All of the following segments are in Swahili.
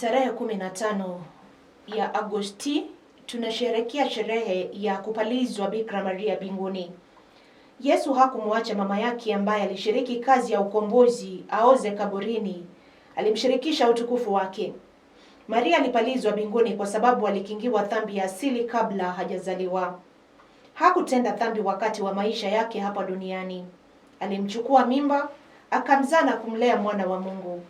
Tarehe 15 ya Agosti tunasherehekea sherehe ya kupalizwa Bikira Maria mbinguni. Yesu hakumwacha mama yake ambaye alishiriki kazi ya ukombozi aoze kaburini. Alimshirikisha utukufu wake. Maria alipalizwa mbinguni kwa sababu alikingiwa dhambi ya asili kabla hajazaliwa. Hakutenda dhambi wakati wa maisha yake hapa duniani. Alimchukua mimba, akamzaa na kumlea mwana wa Mungu.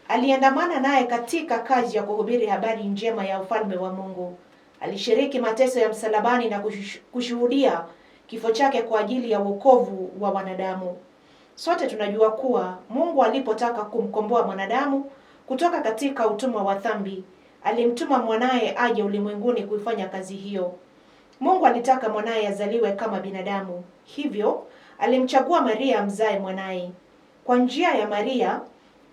Aliandamana naye katika kazi ya kuhubiri habari njema ya ufalme wa Mungu. Alishiriki mateso ya msalabani na kushuhudia kifo chake kwa ajili ya wokovu wa wanadamu. Sote tunajua kuwa Mungu alipotaka kumkomboa mwanadamu kutoka katika utumwa wa dhambi, alimtuma mwanaye aje ulimwenguni kuifanya kazi hiyo. Mungu alitaka mwanaye azaliwe kama binadamu. Hivyo, alimchagua Maria amzae mwanaye. Kwa njia ya Maria,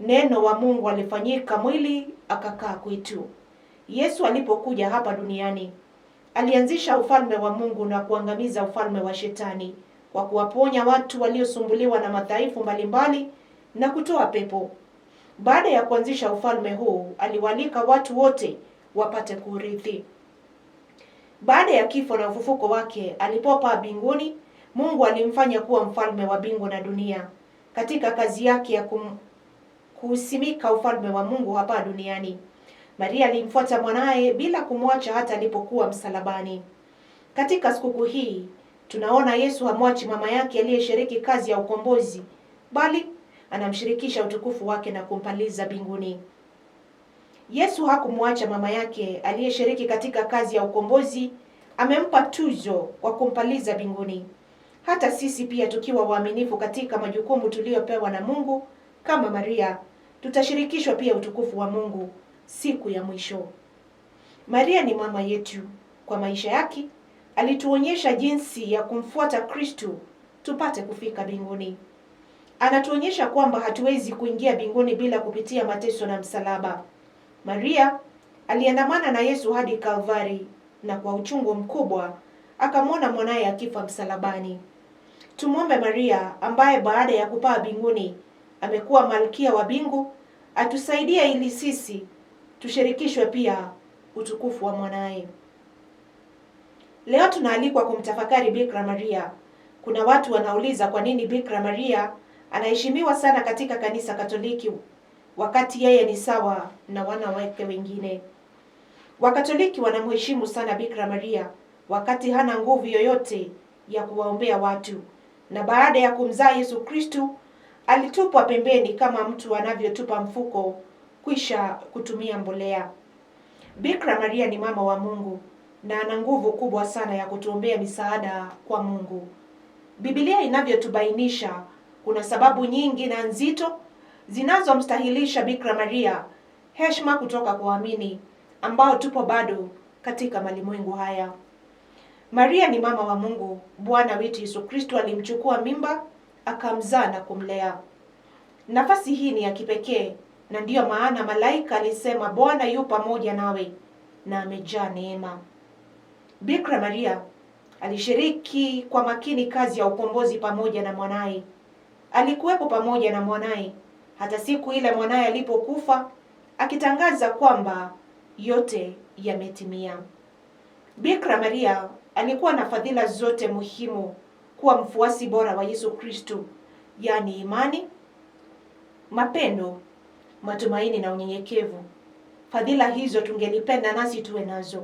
neno wa Mungu alifanyika mwili akakaa kwetu. Yesu alipokuja hapa duniani, alianzisha ufalme wa Mungu na kuangamiza ufalme wa Shetani kwa kuwaponya watu waliosumbuliwa na madhaifu mbalimbali na kutoa pepo. Baada ya kuanzisha ufalme huu, aliwalika watu wote wapate kurithi. Baada ya kifo na ufufuko wake, alipopaa mbinguni, Mungu alimfanya kuwa mfalme wa mbingu na dunia. Katika kazi yake ya kuusimika ufalme wa Mungu hapa duniani, Maria alimfuata mwanaye bila kumwacha hata alipokuwa msalabani. Katika sikukuu hii, tunaona Yesu hamwachi mama yake aliyeshiriki kazi ya ukombozi, bali anamshirikisha utukufu wake na kumpaliza mbinguni. Yesu hakumwacha mama yake aliyeshiriki katika kazi ya ukombozi, amempa tuzo kwa kumpaliza mbinguni. Hata sisi pia tukiwa waaminifu katika majukumu tuliyopewa na Mungu, kama Maria, tutashirikishwa pia utukufu wa Mungu siku ya mwisho. Maria ni mama yetu. Kwa maisha yake, alituonyesha jinsi ya kumfuata Kristo tupate kufika mbinguni. Anatuonyesha kwamba hatuwezi kuingia mbinguni bila kupitia mateso na msalaba. Maria aliandamana na Yesu hadi Kalvari na kwa uchungu mkubwa akamwona mwanaye akifa msalabani. Tumwombe Maria ambaye baada ya kupaa mbinguni amekuwa malkia wa mbingu atusaidie ili sisi tushirikishwe pia utukufu wa mwanaye. Leo tunaalikwa kumtafakari Bikira Maria. Kuna watu wanauliza kwa nini Bikira Maria anaheshimiwa sana katika kanisa Katoliki wakati yeye ni sawa na wanawake wengine. Wakatoliki wanamheshimu sana Bikira Maria wakati hana nguvu yoyote ya kuwaombea watu, na baada ya kumzaa Yesu Kristo alitupwa pembeni kama mtu anavyotupa mfuko kisha kutumia mbolea. Bikira Maria ni mama wa Mungu na ana nguvu kubwa sana ya kutuombea misaada kwa Mungu. Biblia inavyotubainisha, kuna sababu nyingi na nzito zinazomstahilisha Bikira Maria heshima kutoka kwa waamini ambao tupo bado katika malimwengu haya. Maria ni mama wa Mungu. Bwana wetu Yesu Kristo alimchukua mimba, akamzaa na kumlea. Nafasi hii ni ya kipekee, na ndiyo maana malaika alisema Bwana yu pamoja nawe na amejaa neema. Bikira Maria alishiriki kwa makini kazi ya ukombozi pamoja na mwanaye. Alikuwepo pamoja na mwanaye hata siku ile mwanaye alipokufa, akitangaza kwamba yote yametimia. Bikira Maria alikuwa na fadhila zote muhimu kuwa mfuasi bora wa Yesu Kristo, yani imani, mapendo, matumaini na unyenyekevu. Fadhila hizo tungelipenda nasi tuwe nazo.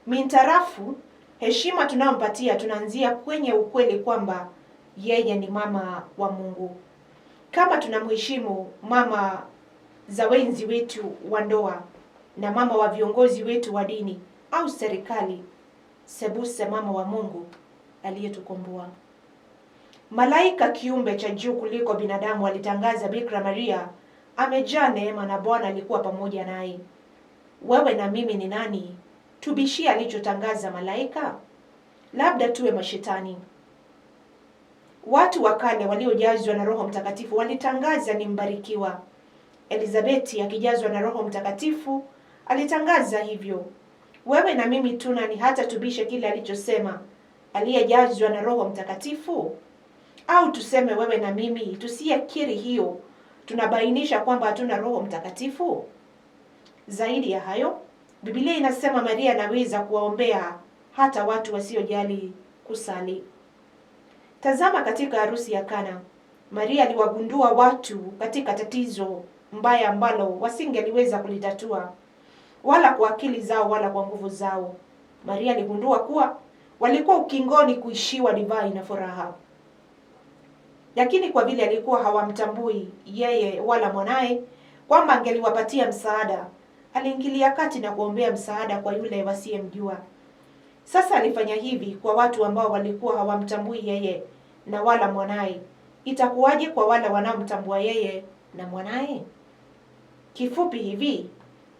Mintarafu heshima tunayompatia, tunaanzia kwenye ukweli kwamba yeye ni mama wa Mungu. Kama tunamheshimu mama za wenzi wetu wa ndoa na mama wa viongozi wetu wa dini au serikali, sebuse mama wa Mungu aliyetukomboa. Malaika, kiumbe cha juu kuliko binadamu, alitangaza Bikira Maria amejaa neema na Bwana alikuwa pamoja naye. Wewe na mimi ni nani tubishie alichotangaza malaika? Labda tuwe mashetani. Watu wa kale waliojazwa na Roho Mtakatifu walitangaza ni mbarikiwa. Elizabeti akijazwa na Roho Mtakatifu alitangaza hivyo. Wewe na mimi tuna ni hata tubishe kile alichosema aliyejazwa na Roho Mtakatifu? Au tuseme wewe na mimi tusiyekiri hiyo tunabainisha kwamba hatuna Roho Mtakatifu? Zaidi ya hayo, Biblia inasema Maria anaweza kuwaombea hata watu wasiojali kusali. Tazama katika harusi ya Kana, Maria aliwagundua watu katika tatizo mbaya ambalo wasingeliweza kulitatua wala kwa akili zao wala kwa nguvu zao. Maria aligundua kuwa walikuwa ukingoni kuishiwa divai na furaha. Lakini kwa vile alikuwa hawamtambui yeye wala mwanaye kwamba angeliwapatia msaada, aliingilia kati na kuombea msaada kwa yule wasiyemjua. Sasa alifanya hivi kwa watu ambao walikuwa hawamtambui yeye na wala mwanaye. Itakuwaje kwa wale wanaomtambua yeye na mwanaye? Kifupi hivi,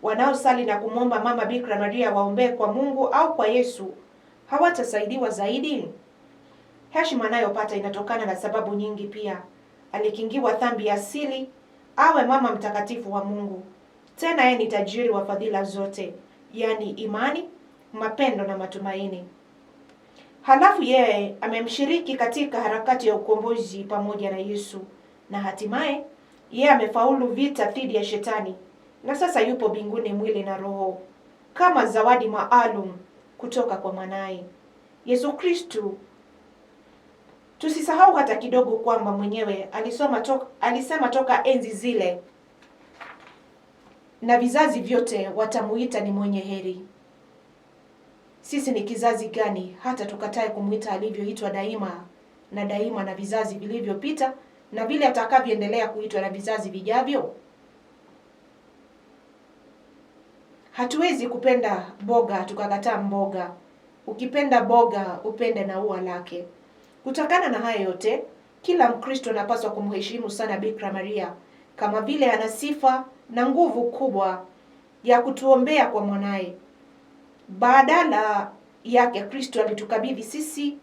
wanaosali na kumwomba Mama Bikira Maria waombee kwa Mungu au kwa Yesu hawatasaidiwa zaidi? Heshima anayopata inatokana na sababu nyingi pia. Alikingiwa dhambi ya asili, awe mama mtakatifu wa Mungu. Tena yeye ni tajiri wa fadhila zote, yaani imani, mapendo na matumaini. Halafu yeye amemshiriki katika harakati ya ukombozi pamoja na Yesu, na hatimaye yeye amefaulu vita dhidi ya shetani, na sasa yupo mbinguni mwili na roho kama zawadi maalum kutoka kwa mwanaye Yesu Kristo. Tusisahau hata kidogo kwamba mwenyewe alisema toka enzi zile, na vizazi vyote watamuita ni mwenye heri. Sisi ni kizazi gani hata tukatae kumuita alivyoitwa daima na vizazi vilivyopita na vile atakavyoendelea kuitwa na vizazi vijavyo? Hatuwezi kupenda boga tukakataa mboga. Ukipenda boga upende na ua lake. Kutokana na haya yote, kila Mkristo anapaswa kumheshimu sana Bikira Maria kama vile ana sifa na nguvu kubwa ya kutuombea kwa mwanaye. Badala yake Kristo alitukabidhi sisi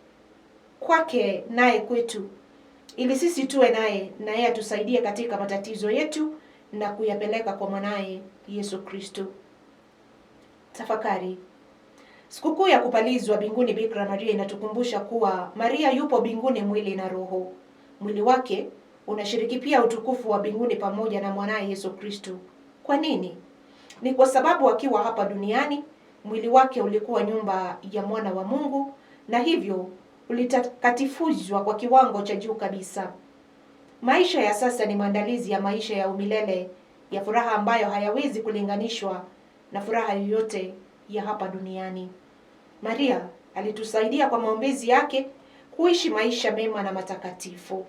kwake naye kwetu, ili sisi tuwe naye na yeye atusaidie katika matatizo yetu na kuyapeleka kwa mwanaye Yesu Kristo. Tafakari. Sikukuu ya kupalizwa mbinguni Bikira Maria inatukumbusha kuwa Maria yupo mbinguni mwili na roho. Mwili wake unashiriki pia utukufu wa mbinguni pamoja na mwanaye Yesu Kristo. Kwa nini? Ni kwa sababu akiwa hapa duniani mwili wake ulikuwa nyumba ya mwana wa Mungu, na hivyo ulitakatifuzwa kwa kiwango cha juu kabisa. Maisha ya sasa ni maandalizi ya maisha ya umilele ya furaha ambayo hayawezi kulinganishwa na furaha yoyote ya hapa duniani. Maria alitusaidia kwa maombezi yake kuishi maisha mema na matakatifu.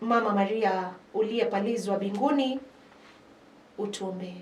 Mama Maria uliyepalizwa mbinguni, utuombee.